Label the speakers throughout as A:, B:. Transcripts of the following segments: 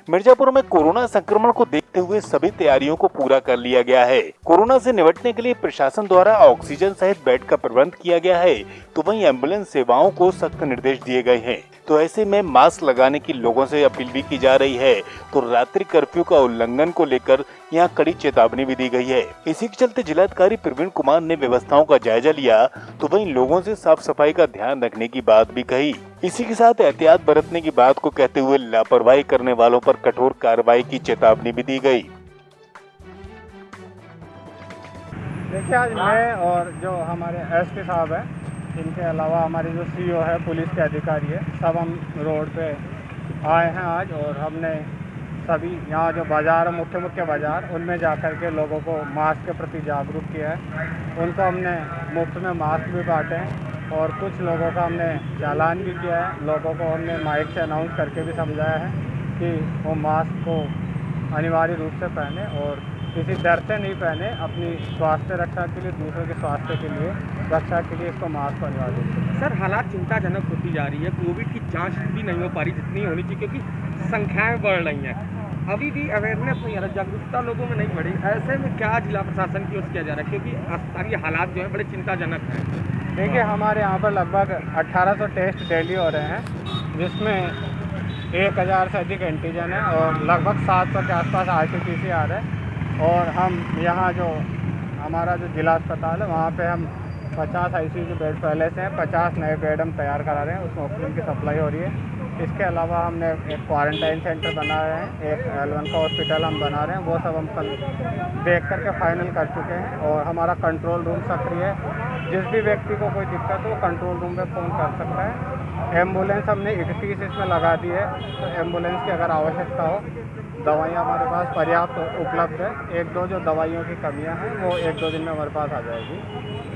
A: मिर्जापुर में कोरोना संक्रमण को देखते हुए सभी तैयारियों को पूरा कर लिया गया है। कोरोना से निपटने के लिए प्रशासन द्वारा ऑक्सीजन सहित बेड का प्रबंध किया गया है, तो वहीं एम्बुलेंस सेवाओं को सख्त निर्देश दिए गए हैं। तो ऐसे में मास्क लगाने की लोगों से अपील भी की जा रही है। तो रात्रि कर्फ्यू का उल्लंघन को लेकर यहाँ कड़ी चेतावनी भी दी गई है। इसी के चलते जिलाधिकारी प्रवीण कुमार ने व्यवस्थाओं का जायजा लिया, तो वहीं लोगों से साफ सफाई का ध्यान रखने की बात भी कही। इसी के साथ एहतियात बरतने की बात को कहते हुए लापरवाही करने वालों पर कठोर कार्रवाई की चेतावनी भी दी गई।
B: देखिए, आज मैं और जो हमारे एसपी साहब हैं, इनके अलावा हमारी जो सीईओ है, पुलिस के अधिकारी है, सब हम रोड पे आए हैं आज। और हमने सभी यहाँ जो बाज़ार, मुख्य बाज़ार, उनमें जा कर के लोगों को मास्क के प्रति जागरूक किया है। उनको हमने मुफ्त में मास्क भी बांटे हैं और कुछ लोगों का हमने चालान भी किया है। लोगों को हमने माइक से अनाउंस करके भी समझाया है कि वो मास्क को अनिवार्य रूप से पहने और किसी डर से नहीं पहने। अपनी स्वास्थ्य रक्षा के लिए, दूसरों के स्वास्थ्य के लिए रक्षा के लिए इसको मास्क अनिवार्य रूप से।
C: सर, हालात चिंताजनक होती जा रही है। कोविड की जांच भी नहीं हो पा रही जितनी होनी चाहिए, क्योंकि संख्याएं बढ़ रही हैं। अभी भी अवेयरनेस नहीं है, जागरूकता लोगों में नहीं बढ़ी। ऐसे में क्या जिला प्रशासन की ओर से किया जा रहा है, क्योंकि स्थानीय हालात जो है बड़े चिंताजनक हैं।
B: देखिए, हमारे यहाँ पर लगभग 1800 टेस्ट डेली हो रहे हैं, जिसमें 1000 से अधिक एंटीजन है और लगभग 700 के आसपास RT-PCR है। और हम यहाँ जो हमारा जो जिला अस्पताल है, वहाँ पे हम 50 ICU के बेड पहले से हैं, 50 नए बेड हम तैयार करा रहे हैं, उसमें ऑक्सीजन की सप्लाई हो रही है। इसके अलावा हमने एक क्वारंटाइन सेंटर बना रहे हैं, एक L1 का हॉस्पिटल हम बना रहे हैं। वो सब हम कल देख करके फाइनल कर चुके हैं और हमारा कंट्रोल रूम सक्रिय है। जिस भी व्यक्ति को कोई दिक्कत हो, कंट्रोल रूम में फ़ोन कर सकता है। एम्बुलेंस हमने 31 इसमें लगा दी है, तो एम्बुलेंस की अगर आवश्यकता हो, दवाइयाँ हमारे पास पर्याप्त उपलब्ध है। 1-2 जो दवाइयों की कमियां हैं, वो 1-2 दिन में हमारे पास आ जाएगी।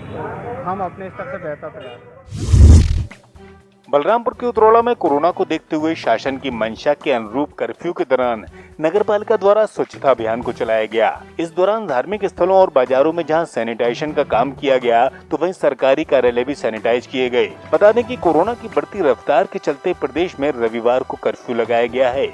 B: तो हम अपने स्तर से बेहतर प्रयास करें।
A: बलरामपुर के उतरौला में कोरोना को देखते हुए शासन की मंशा के अनुरूप कर्फ्यू के दौरान नगरपालिका द्वारा स्वच्छता अभियान को चलाया गया। इस दौरान धार्मिक स्थलों और बाजारों में जहां सैनिटाइजेशन का काम किया गया, तो वहीं सरकारी कार्यालय भी सैनिटाइज किए गए। बता दें कि कोरोना की बढ़ती रफ्तार के चलते प्रदेश में रविवार को कर्फ्यू लगाया गया है।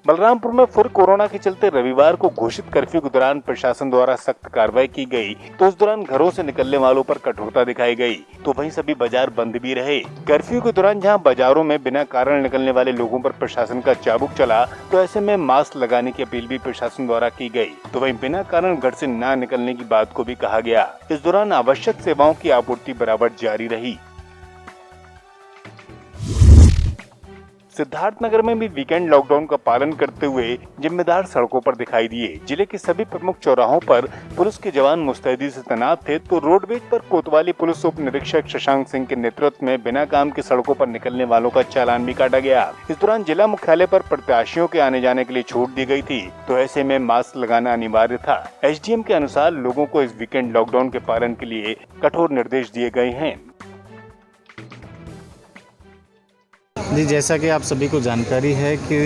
A: बलरामपुर में फिर कोरोना के चलते रविवार को घोषित कर्फ्यू के दौरान प्रशासन द्वारा सख्त कार्रवाई की गई, तो उस दौरान घरों से निकलने वालों पर कठोरता दिखाई गई, तो वहीं सभी बाजार बंद भी रहे। कर्फ्यू के दौरान जहां बाजारों में बिना कारण निकलने वाले लोगों पर प्रशासन का चाबुक चला, तो ऐसे में मास्क लगाने की अपील भी प्रशासन द्वारा की गई, तो वहीं बिना कारण घर से न निकलने की बात को भी कहा गया। इस दौरान आवश्यक सेवाओं की आपूर्ति बराबर जारी रही। सिद्धार्थनगर में भी वीकेंड लॉकडाउन का पालन करते हुए जिम्मेदार सड़कों पर दिखाई दिए। जिले के सभी प्रमुख चौराहों पर पुलिस के जवान मुस्तैदी से तैनात थे, तो रोडवेज पर कोतवाली पुलिस उप निरीक्षक शशांक सिंह के नेतृत्व में बिना काम के सड़कों पर निकलने वालों का चालान भी काटा गया। इस दौरान जिला मुख्यालय पर प्रत्याशियों के आने जाने के लिए छूट दी गई थी, तो ऐसे में मास्क लगाना अनिवार्य था। SDM के अनुसार लोगों को इस वीकेंड लॉकडाउन के पालन के लिए कठोर निर्देश दिए गए हैं।
D: जी, जैसा कि आप सभी को जानकारी है कि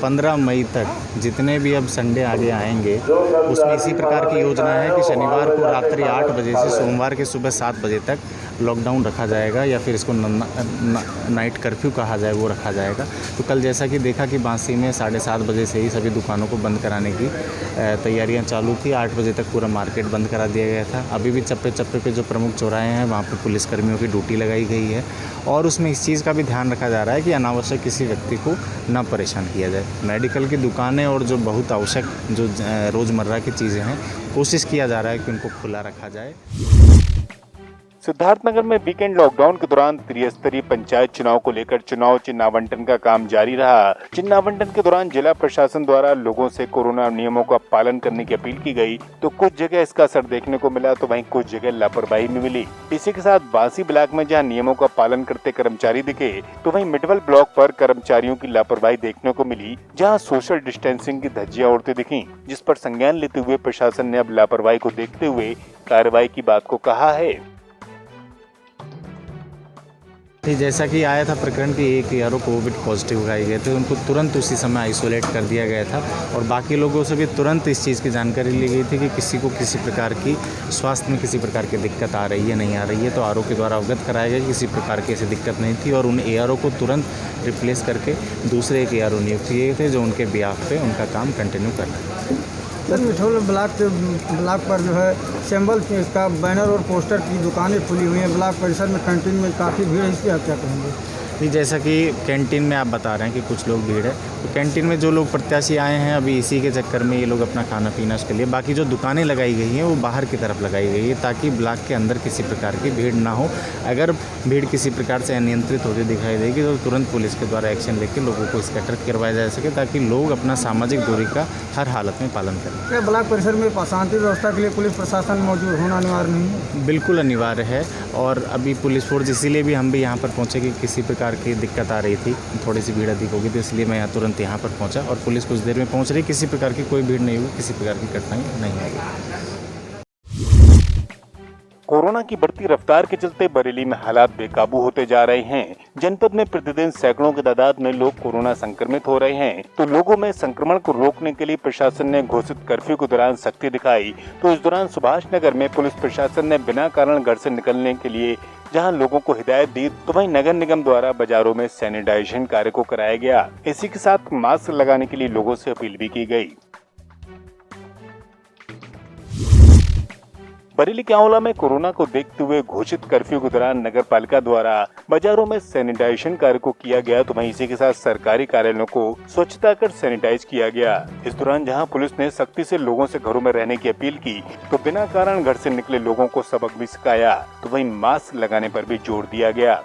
D: 15 मई तक जितने भी अब संडे आगे आएंगे, उसमें इसी प्रकार की योजना है कि शनिवार को रात्रि 8 बजे से सोमवार के सुबह 7 बजे तक लॉकडाउन रखा जाएगा, या फिर इसको नाइट कर्फ्यू कहा जाए, वो रखा जाएगा। तो कल जैसा कि देखा कि बांसी में 7:30 बजे से ही सभी दुकानों को बंद कराने की तैयारियां चालू थी। 8 बजे तक पूरा मार्केट बंद करा दिया गया था। अभी भी चप्पे चप्पे पे जो प्रमुख चौराहे हैं, वहाँ पर पुलिसकर्मियों की ड्यूटी लगाई गई है और उसमें इस चीज़ का भी ध्यान रखा जा रहा है कि अनावश्यक किसी व्यक्ति को न परेशान किया जाए। मेडिकल की दुकानें और जो बहुत आवश्यक जो रोज़मर्रा की चीज़ें हैं, कोशिश किया जा रहा है कि उनको खुला रखा जाए।
A: सिद्धार्थनगर में वीकेंड लॉकडाउन के दौरान त्रिस्तरीय पंचायत चुनाव को लेकर चुनाव चिन्ह आवंटन का काम जारी रहा। चिन्ह आवंटन के दौरान जिला प्रशासन द्वारा लोगों से कोरोना नियमों का पालन करने की अपील की गई, तो कुछ जगह इसका असर देखने को मिला, तो वहीं कुछ जगह लापरवाही भी मिली। इसी के साथ बांसी ब्लॉक में जहां नियमों का पालन करते कर्मचारी दिखे, तो वहीं मिडवल ब्लॉक पर कर्मचारियों की लापरवाही देखने को मिली, जहाँ सोशल डिस्टेंसिंग की धज्जियां उड़ती दिखी, जिस पर संज्ञान लेते हुए प्रशासन ने अब लापरवाही को देखते हुए कार्रवाई की बात को कहा है।
D: जी, जैसा कि आया था प्रकरण कि एक ARO कोविड पॉजिटिव पाए गए थे, उनको तुरंत उसी समय आइसोलेट कर दिया गया था और बाकी लोगों से भी तुरंत इस चीज़ की जानकारी ली गई थी कि किसी को किसी प्रकार की स्वास्थ्य में किसी प्रकार की दिक्कत आ रही है नहीं आ रही है, तो ARO के द्वारा अवगत कराया गया कि किसी प्रकार की ऐसी दिक्कत नहीं थी और उन ARO को तुरंत रिप्लेस करके दूसरे एक ARO नियुक्त किए थे जो उनके बिहाफ पे उनका काम कंटिन्यू कर रहे हैं।
E: सर मिठौल ब्लॉक पर जो है सिंबल का बैनर और पोस्टर की दुकानें खुली हुई हैं। ब्लॉक परिसर में कैंटीन में काफ़ी भीड़ है, इस पर आप क्या कहेंगे?
D: जी, जैसा कि कैंटीन में आप बता रहे हैं कि कुछ लोग भीड़ है, तो कैंटीन में जो लोग प्रत्याशी आए हैं अभी इसी के चक्कर में ये लोग अपना खाना पीना उसके लिए, बाकी जो दुकानें लगाई गई हैं वो बाहर की तरफ लगाई गई है ताकि ब्लॉक के अंदर किसी प्रकार की भीड़ ना हो। अगर भीड़ किसी प्रकार से अनियंत्रित होती दिखाई देगी तो तुरंत पुलिस के द्वारा एक्शन लेकर लोगों को स्कैटर करवाया जा सके ताकि लोग अपना सामाजिक दूरी का हर हालत में पालन करें।
E: क्या ब्लॉक परिसर में शांति व्यवस्था के लिए पुलिस प्रशासन मौजूद होना अनिवार्य नहीं है?
D: बिल्कुल अनिवार्य है और अभी पुलिस फोर्स इसीलिए भी हम भी यहाँ पर पहुँचे कि किसी प्रकार की दिक्कत आ रही थी, थोड़ी सी भीड़ अधिक होगी तो इसलिए मैं तुरंत यहाँ पर पहुँचा और पुलिस कुछ देर में पहुँच रही। किसी प्रकार की कोई भीड़ नहीं हुई, किसी प्रकार की कठिनाई नहीं आई।
A: कोरोना की बढ़ती रफ्तार के चलते बरेली में हालात बेकाबू होते जा रहे हैं। जनपद में प्रतिदिन सैकड़ों की तादाद में लोग कोरोना संक्रमित हो रहे हैं, तो लोगों में संक्रमण को रोकने के लिए प्रशासन ने घोषित कर्फ्यू के दौरान सख्ती दिखाई। तो इस दौरान सुभाष नगर में पुलिस प्रशासन ने बिना कारण घर से निकलने के लिए जहां लोगों को हिदायत दी, तो वहीं नगर निगम द्वारा बाजारों में सैनिटाइजेशन कार्य को कराया गया। इसी के साथ मास्क लगाने के लिए लोगों से अपील भी की गई। बरेली के आंवला में कोरोना को देखते हुए घोषित कर्फ्यू के दौरान नगर पालिका द्वारा बाजारों में सैनिटाइजेशन कार्य को किया गया, तो वहीं इसी के साथ सरकारी कार्यालयों को स्वच्छता कर सैनिटाइज किया गया। इस दौरान जहां पुलिस ने सख्ती से लोगों से घरों में रहने की अपील की, तो बिना कारण घर से निकले लोगों को सबक भी सिखाया, तो वहीं मास्क लगाने पर भी जोर दिया गया।